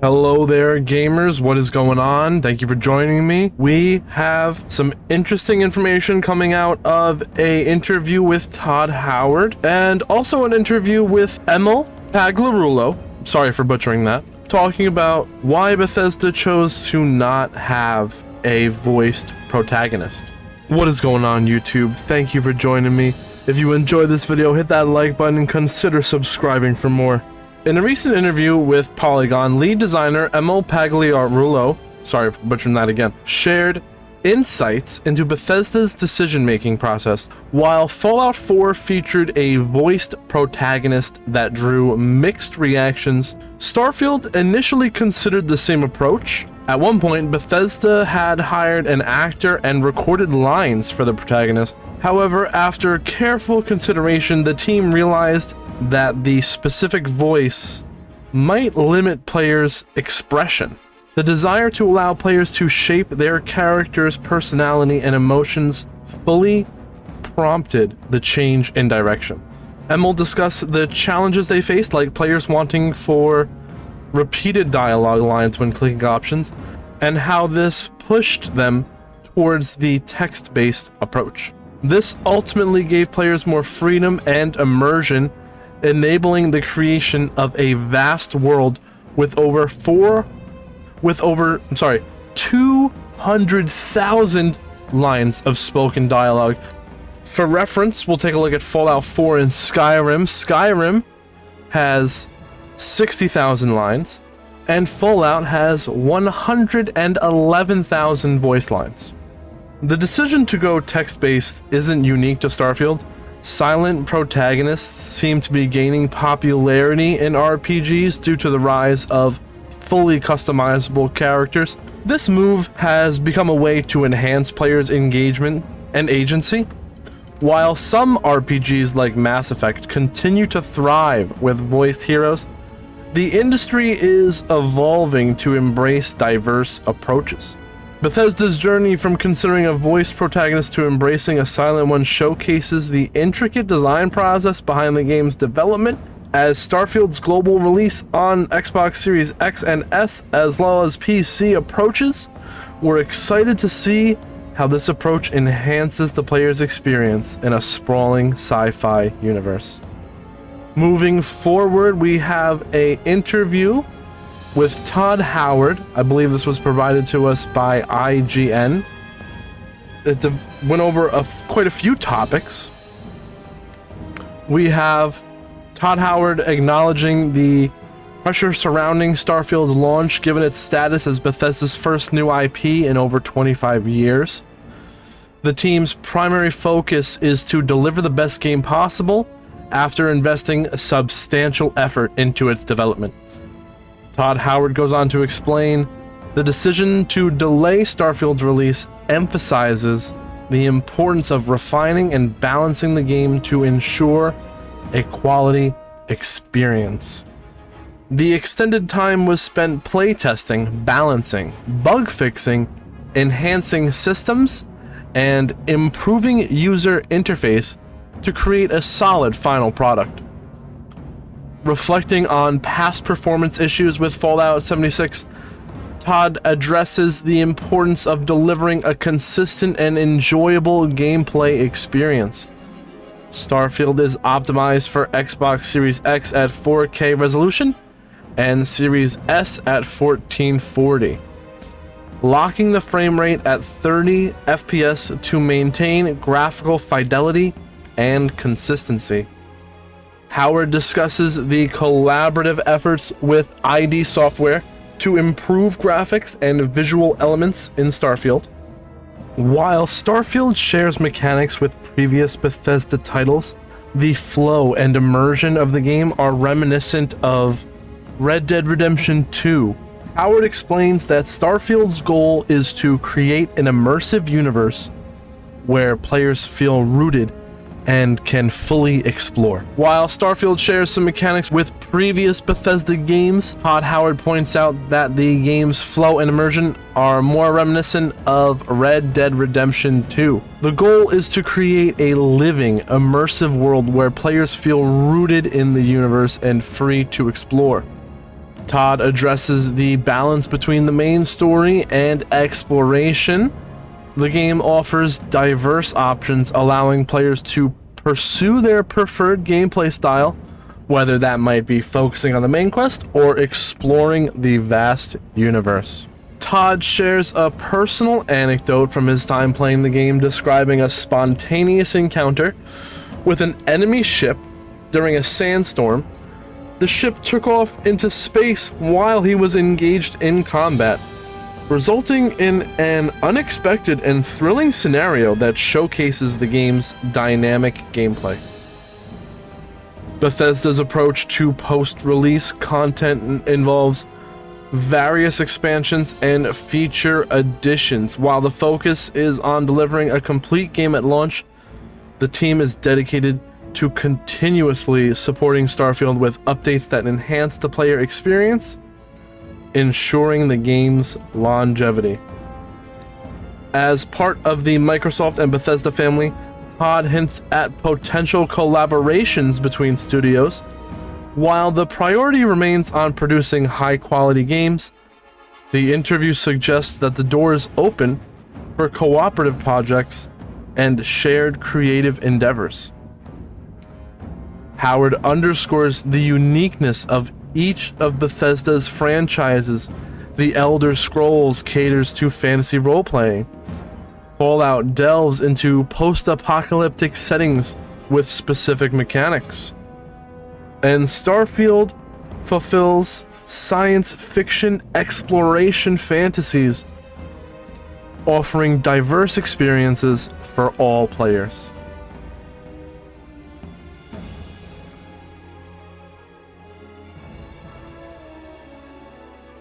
Hello there, gamers. What is going on? Thank you for joining me. We have some interesting information coming out of an interview with Todd Howard and also an interview with Emil Pagliarulo. Sorry for butchering that. Talking about why Bethesda chose to not have a voiced protagonist. What is going on, YouTube? Thank you for joining me. If you enjoyed this video, hit that like button and consider subscribing for more. In a recent interview with Polygon, lead designer Emil Pagliarulo, sorry for butchering that again, shared insights into Bethesda's decision-making process. While Fallout 4 featured a voiced protagonist that drew mixed reactions, Starfield initially considered the same approach. At one point, Bethesda had hired an actor and recorded lines for the protagonist. However, after careful consideration, the team realized that the specific voice might limit players' expression. The desire to allow players to shape their character's personality and emotions fully prompted the change in direction. Emil discussed the challenges they faced, like players wanting for repeated dialogue lines when clicking options, and how this pushed them towards the text-based approach. This ultimately gave players more freedom and immersion, enabling the creation of a vast world with over 200,000 lines of spoken dialogue. For reference, we'll take a look at Fallout 4 and Skyrim. Skyrim has 60,000 lines, and Fallout has 111,000 voice lines. The decision to go text-based isn't unique to Starfield. Silent protagonists seem to be gaining popularity in RPGs due to the rise of fully customizable characters. This move has become a way to enhance players' engagement and agency. While some RPGs like Mass Effect continue to thrive with voiced heroes, the industry is evolving to embrace diverse approaches. Bethesda's journey from considering a voiced protagonist to embracing a silent one showcases the intricate design process behind the game's development. As Starfield's global release on Xbox Series X and S as well as PC approaches, we're excited to see how this approach enhances the player's experience in a sprawling sci-fi universe. Moving forward, we have an interview with Todd Howard. I believe this was provided to us by IGN. It went over quite a few topics. We have Todd Howard acknowledging the pressure surrounding Starfield's launch, given its status as Bethesda's first new IP in over 25 years. The team's primary focus is to deliver the best game possible after investing a substantial effort into its development. Todd Howard goes on to explain, the decision to delay Starfield's release emphasizes the importance of refining and balancing the game to ensure a quality experience. The extended time was spent playtesting, balancing, bug fixing, enhancing systems, and improving user interface to create a solid final product. Reflecting on past performance issues with Fallout 76, Todd addresses the importance of delivering a consistent and enjoyable gameplay experience. Starfield is optimized for Xbox Series X at 4K resolution and Series S at 1440, locking the frame rate at 30 FPS to maintain graphical fidelity and consistency. Howard discusses the collaborative efforts with ID Software to improve graphics and visual elements in Starfield. While Starfield shares mechanics with previous Bethesda titles, the flow and immersion of the game are reminiscent of Red Dead Redemption 2. Howard explains that Starfield's goal is to create an immersive universe where players feel rooted and can fully explore. While Starfield shares some mechanics with previous Bethesda games, Todd Howard points out that the game's flow and immersion are more reminiscent of Red Dead Redemption 2. The goal is to create a living, immersive world where players feel rooted in the universe and free to explore. Todd addresses the balance between the main story and exploration. The game offers diverse options, allowing players to pursue their preferred gameplay style, whether that might be focusing on the main quest or exploring the vast universe. Todd shares a personal anecdote from his time playing the game, describing a spontaneous encounter with an enemy ship during a sandstorm. The ship took off into space while he was engaged in combat, resulting in an unexpected and thrilling scenario that showcases the game's dynamic gameplay. Bethesda's approach to post-release content involves various expansions and feature additions. While the focus is on delivering a complete game at launch, the team is dedicated to continuously supporting Starfield with updates that enhance the player experience, ensuring the game's longevity. As part of the Microsoft and Bethesda family, Todd hints at potential collaborations between studios. While the priority remains on producing high-quality games, the interview suggests that the door is open for cooperative projects and shared creative endeavors. Howard underscores the uniqueness of each of Bethesda's franchises. The Elder Scrolls caters to fantasy role-playing. Fallout delves into post-apocalyptic settings with specific mechanics. And Starfield fulfills science fiction exploration fantasies, offering diverse experiences for all players.